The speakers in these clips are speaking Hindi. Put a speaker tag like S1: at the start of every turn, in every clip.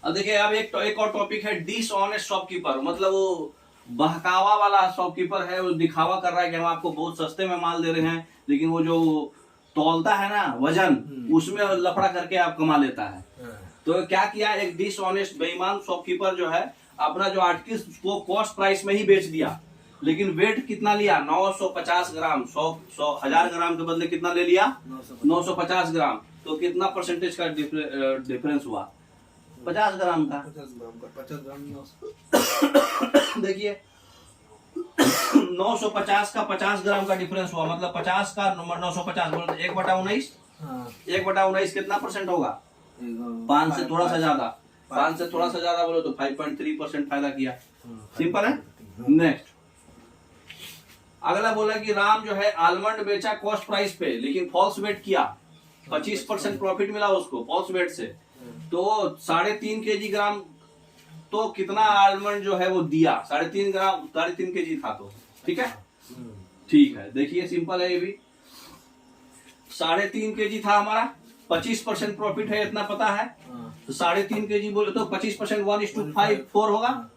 S1: अब देखिए, अब एक और टॉपिक है डिसऑनेस्ट शॉपकीपर। मतलब वो बहकावा वाला शॉपकीपर है, वो दिखावा कर रहा है कि हम आपको बहुत सस्ते में माल दे रहे हैं, लेकिन वो जो तौलता है ना वजन, उसमें लफड़ा करके आप कमा लेता है। तो क्या किया, एक डिसऑनेस्ट बेईमान शॉपकीपर जो है अपना जो आर्टिकल को कॉस्ट प्राइस में ही बेच दिया, लेकिन वेट कितना लिया, 950 ग्राम। 1000 ग्राम के बदले कितना ले लिया, 950 ग्राम। तो कितना परसेंटेज का डिफरेंस हुआ, 50 ग्राम का।
S2: 50 ग्राम
S1: देखिए 950 का 50 ग्राम का डिफरेंस हुआ, मतलब 50 का 950 बोलो तो 1/19। 1/19 कितना परसेंट होगा, 5 से थोड़ा सा ज्यादा। 5 से थोड़ा सा ज्यादा बोलो तो 5.3% फायदा किया। सिंपल है। नेक्स्ट अगला बोला कि राम जो है आलमंड बेचा कॉस्ट प्राइस पे, लेकिन फॉल्स वेट किया, 25% प्रॉफिट मिला उसको फॉल्स वेट से। तो 3.5 kg ग्राम तो कितना आलमंड जो है वो दिया, 3.5 ग्राम, 3.5 kg था तो ठीक है। ठीक है, देखिए सिंपल है ये भी। 3.5 kg था हमारा, 25% प्रॉफिट है, इतना पता है। तो 3.5 kg बोले तो 25% 1:5 4 होगा।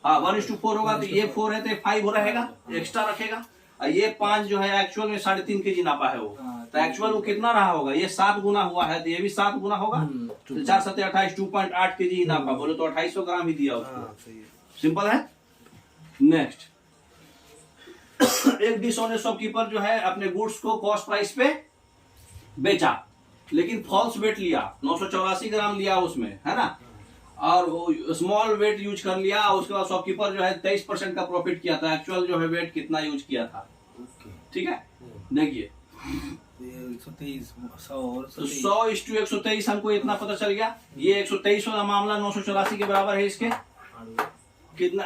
S1: हाँ 1:4 होगा, तो ये 4 है तो 5 हो रहेगा, एक्स्ट्रा रखेगा। और ये 5 जो है एक्चुअल में 3.5 kg नापा है वो, तो एक्चुअल वो कितना रहा होगा, ये 7 गुना हुआ है, तो ये भी 7 गुना होगा। तो 4 7 28, 2.8 kg नापा, बोले तो 2800 ग्राम ही दिया उसको। सिंपल है। नेक्स्ट एक डिसऑनेस्ट शॉपकीपर जो है अपने गुड्स को कॉस्ट प्राइस पे बेचा, लेकिन फॉल्स वेट लिया, 984 ग्राम लिया उसमें, है ना, और वो स्मॉल वेट यूज कर लिया। उसके बाद शॉपकीपर जो है 23% का प्रॉफिट किया था, एक्चुअल जो है वेट कितना यूज किया था। ठीक है, देखिए 100:123 हमको इतना पता चल गया। ये 123 वाला मामला 984 के बराबर है। इसके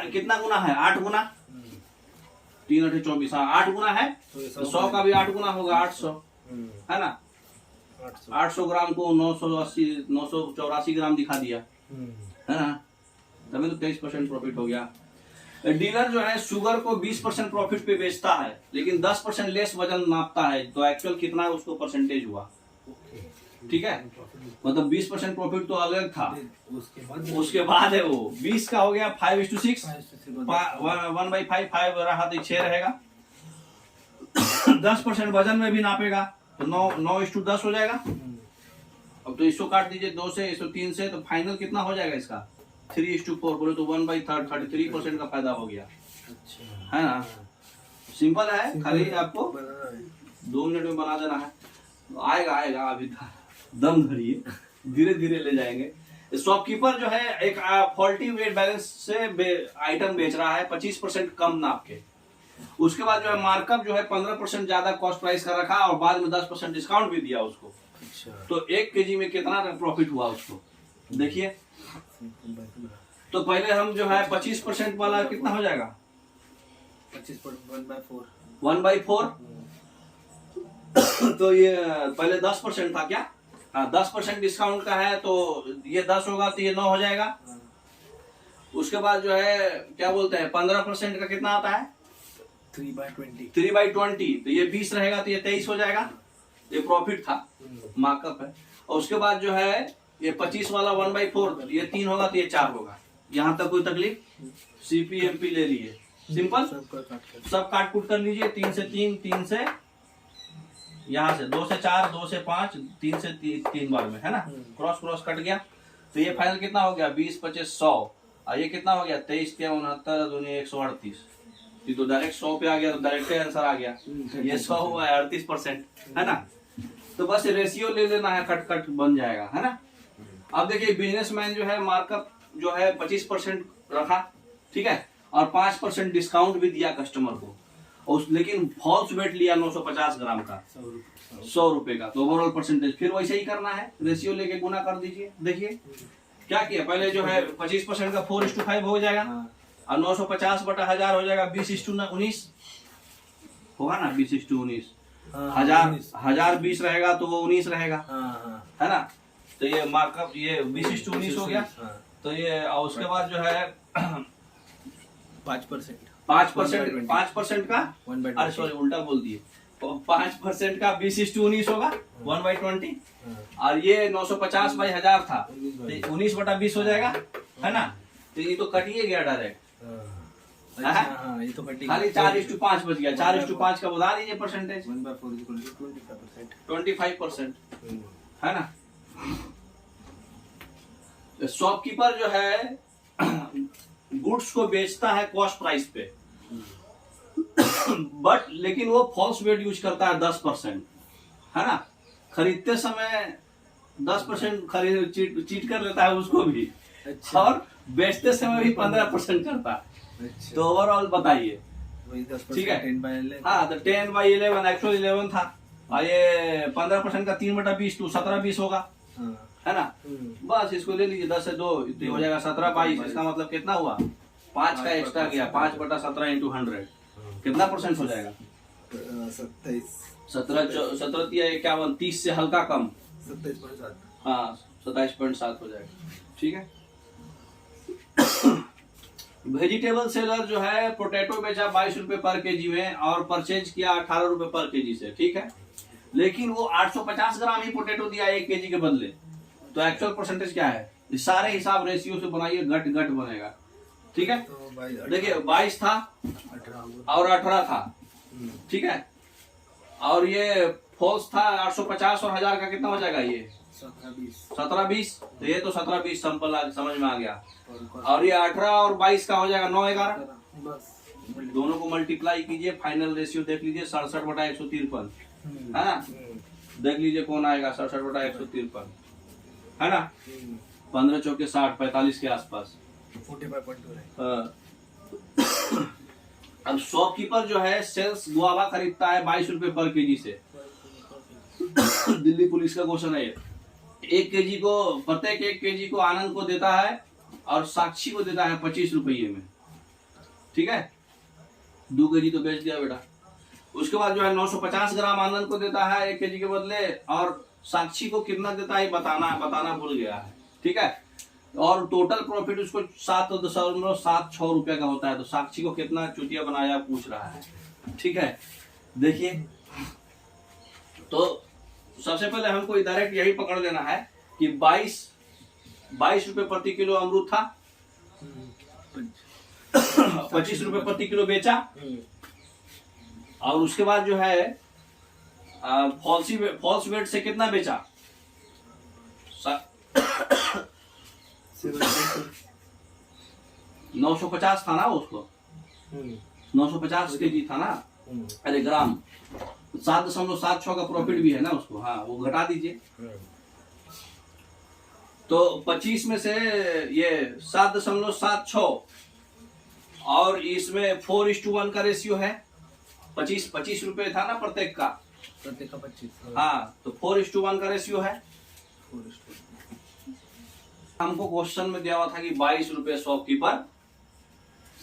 S1: कितना गुना है, 8 गुना, 3 8 24, हाँ 8 गुना है। तो 100 का भी 8 गुना होगा, 800 है ना। 800 ग्राम को 984 ग्राम दिखा दिया, है ना, तभी तो 23% प्रॉफिट हो गया। डीलर जो है शुगर को 20% प्रॉफिट पे बेचता है, लेकिन 10% लेस वजन नापता है, तो एक्चुअल कितना है उसको परसेंटेज हुआ। ठीक है, मतलब 20% प्रॉफिट तो अलग था, उसके बाद है वो 20 का हो गया 5:6, 1/5 5 रहा तो 6 रहेगा। 10% वजन में भी नापेगा तो 9:10 हो जाएगा। अब तो इसको काट दीजिए 2 से, 103 से, तो फाइनल कितना हो जाएगा इसका, 3:4 बोले तो 1/3 33% का फायदा हो गया। अच्छा है ना, सिंपल है, खाली आपको 2 मिनट में बना देना है। आएगा अभी दम धरिए, धीरे धीरे ले जाएंगे। शॉपकीपर जो है एक फॉल्टी वेट बैलेंस से आइटम बेच रहा है 25% कम नाप के। उसके बाद जो है मार्कअप जो है 15% ज्यादा कॉस्ट प्राइस का रखा, और बाद में 10% डिस्काउंट भी दिया उसको। तो 1 kg में कितना प्रॉफिट हुआ उसको, देखिए। तो पहले हम जो है 25% वाला कितना हो जाएगा, 1/4। तो ये पहले 10% था क्या, हाँ 10% डिस्काउंट का है, तो ये 10 होगा तो ये 9 हो जाएगा। उसके बाद जो है क्या बोलते हैं 15% का कितना आता है, 3/20, तो ये 20 रहेगा तो ये 23 हो जाएगा। ये प्रॉफिट था, मार्कअप है। और उसके बाद जो है ये 25 वाला 1/4, ये 3 होगा तो ये 4 होगा। यहाँ तक कोई तकलीफ, CPMP ले लिए, सिंपल, सब काट कूट कर लीजिए। 3 से 3, 3 से यहाँ से 2 से 4, 2 से 5, 3 से 3 बार में, है ना, क्रॉस कट गया। तो ये फाइनल कितना हो गया, 20 25 100, और ये कितना हो गया 23 के 69 दूनी 138। ये तो डायरेक्ट 100 पे आ गया, तो डायरेक्ट आंसर आ गया। ये 100 हुआ है 38%, है ना। तो बस रेशियो ले लेना है, कट बन जाएगा, है ना। अब देखिए बिजनेसमैन जो है मार्कअप जो है 25% रखा, ठीक है, और 5% डिस्काउंट भी दिया कस्टमर को, और लेकिन फॉल्स वेट लिया 950 ग्राम का, 100 रुपए का। तो ओवरऑल परसेंटेज फिर वैसे ही करना है, रेशियो लेके गुना कर दीजिए। देखिए क्या किया, पहले जो है 25% का 4:5 हो जाएगा, और 950 बटा 1000 हो जाएगा 20:19 होगा ना, 20:19। 1000 20 रहेगा तो वो 19 रहेगा, है ना। तो ये मार्कअप ये 20:19 हो गया। तो ये उसके बाद जो है 5% का, अरे सॉरी उल्टा बोल दिए, 5% का 20:19 होगा 1/20, और ये 950/1000 था, 19/20 हो जाएगा, है ना। तो ये तो कटिए गया डायरेक्ट,
S2: ये तो
S1: खाली 4:5 बच गया। 4:5 का बता दीजिए परसेंटेज, 25%, है ना। शॉपकीपर जो है गुड्स को बेचता है कॉस्ट प्राइस पे, बट लेकिन वो फॉल्स वेट यूज करता है 10%, है ना। खरीदते समय 10% खरीद चीट कर लेता है उसको भी,
S2: अच्छा।
S1: और बेचते समय भी 15% करता है।
S2: अच्छा।
S1: तो ओवरऑल बताइए,
S2: वही 10%,
S1: ठीक है।
S2: 10/11।
S1: हाँ, तो 10/11 एक्चुअल 11 था, और ये 15% का 3/20 तो 17/20 होगा, है ना। बस इसको ले लीजिए, 10 से 2 तो हो जाएगा 17/22। इसका मतलब कितना हुआ, 5 का एक्स्ट्रा गया, 5/17 × 100 कितना परसेंट हो जाएगा,
S2: 27।
S1: 17 30 से हल्का कम,
S2: 27.7।
S1: हाँ 27.7 हो जाएगा, ठीक है। वेजिटेबल सेलर जो है पोटैटो बेचा 22 रुपए पर केजी में, और परचेज किया 18 रुपए पर केजी से, ठीक है। लेकिन वो 850 ग्राम ही पोटैटो दिया 1 केजी के बदले, तो एक्चुअल परसेंटेज क्या है, इस सारे हिसाब रेशियो से बनाइए, घट बनेगा, ठीक है। देखिए 22 था
S2: 18
S1: और 18 था, ठीक है, और ये फॉल्स था 850 और 1000 का कितना हो जाएगा, ये 17/20, तो ये तो 17/20 सिंपल समझ में आ गया। और ये 18 और 22 का हो जाएगा 9/11, दोनों को मल्टीप्लाई कीजिए, फाइनल रेशियो देख लीजिए 67/153, है ना। देख लीजिए कौन आएगा, 67/153, है ना। 15 चौके 60, 45 के आसपास,
S2: 45.2।
S1: अब शॉपकीपर जो है सेल्स गुआवा खरीदता है 22 रुपए पर केजी से। दिल्ली पुलिस का क्वेश्चन है ये। 1 केजी को, प्रत्येक 1 केजी को आनंद को देता है और साक्षी को देता है 25 रुपये में, ठीक है। 2 केजी तो बेच दिया बेटा। उसके बाद जो है 950 ग्राम आनंद को देता है 1 केजी के बदले, और साक्षी को कितना देता है बताना भूल गया है, ठीक है। और टोटल प्रॉफिट उसको 7.76 रुपया का होता है, तो साक्षी को कितना चुटिया बनाया पूछ रहा है, ठीक है। देखिए, तो सबसे पहले हमको डायरेक्ट यही पकड़ लेना है कि 22 रुपए प्रति किलो अमरूद था, 25 रुपए प्रति किलो बेचा, और उसके बाद जो है फॉल्स वेट से कितना बेचा, 950 था ना उसको, 950 केजी था ना, अरे ग्राम, 7.76 का प्रॉफिट भी है ना उसको, हाँ वो घटा दीजिए। तो 25 में से ये 7.76, और इसमें 4:1 का रेशियो है, 25 रुपए था ना प्रत्येक का
S2: 25।
S1: हाँ, तो 4:1 का रेशियो है। हमको क्वेश्चन में दिया हुआ था कि 22 रुपए शॉपकीपर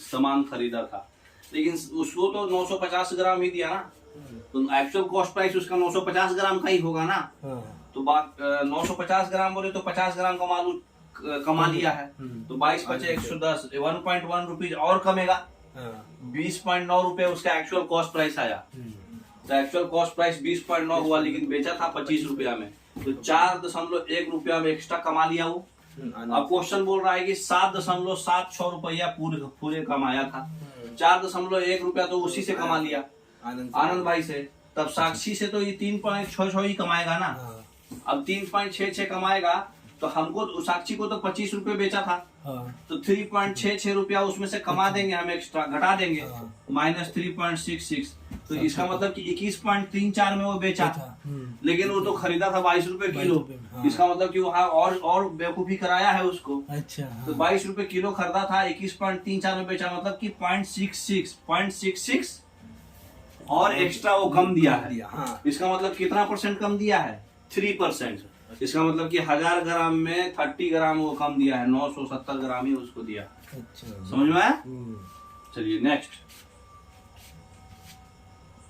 S1: सामान खरीदा था, लेकिन उसको तो 950 ग्राम ही दिया ना, तो एक्चुअल कॉस्ट प्राइस उसका 950 ग्राम का ही होगा ना। तो बात 950 ग्राम बोले तो 50 ग्राम कमा लिया है, तो 22 बचे 110, 1.1 रुपीज और कमेगा, 20.9 रुपए उसका एक्चुअल कॉस्ट प्राइस आया। तो एक्चुअल कॉस्ट प्राइस 20.9 हुआ, लेकिन बेचा था 25 रुपया में, तो 4.1 रुपया में एक्स्ट्रा कमा लिया वो। अब क्वेश्चन बोल रहा है कि 7.76 रुपया पूरे कमाया था, 4.1 रुपया तो उसी से कमा लिया आनंद भाई से, तब साक्षी से तो ये 3.66 ही कमाएगा ना। अब 3.66 कमाएगा, तो हमको साक्षी को तो 25 रुपए बेचा था, तो 3.66 रुपया उसमें से कमा देंगे, हम एक्स्ट्रा घटा देंगे, -3.66, तो इसका मतलब कि 21.34 में वो बेचा था, लेकिन वो तो खरीदा था 22 रुपए किलो। इसका मतलब कि वहाँ और बेवकूफी कराया है उसको।
S2: अच्छा,
S1: तो 22 रुपए किलो खरीदा था, 21.34 में बेचा, मतलब कि 0.66 और एक्स्ट्रा वो कम दिया है। इसका मतलब कितना परसेंट कम दिया है, 3%। इसका मतलब कि 1000 ग्राम में 30 ग्राम वो कम दिया है, 970 ग्राम ही उसको दिया।
S2: अच्छा,
S1: समझ में आया। चलिए नेक्स्ट।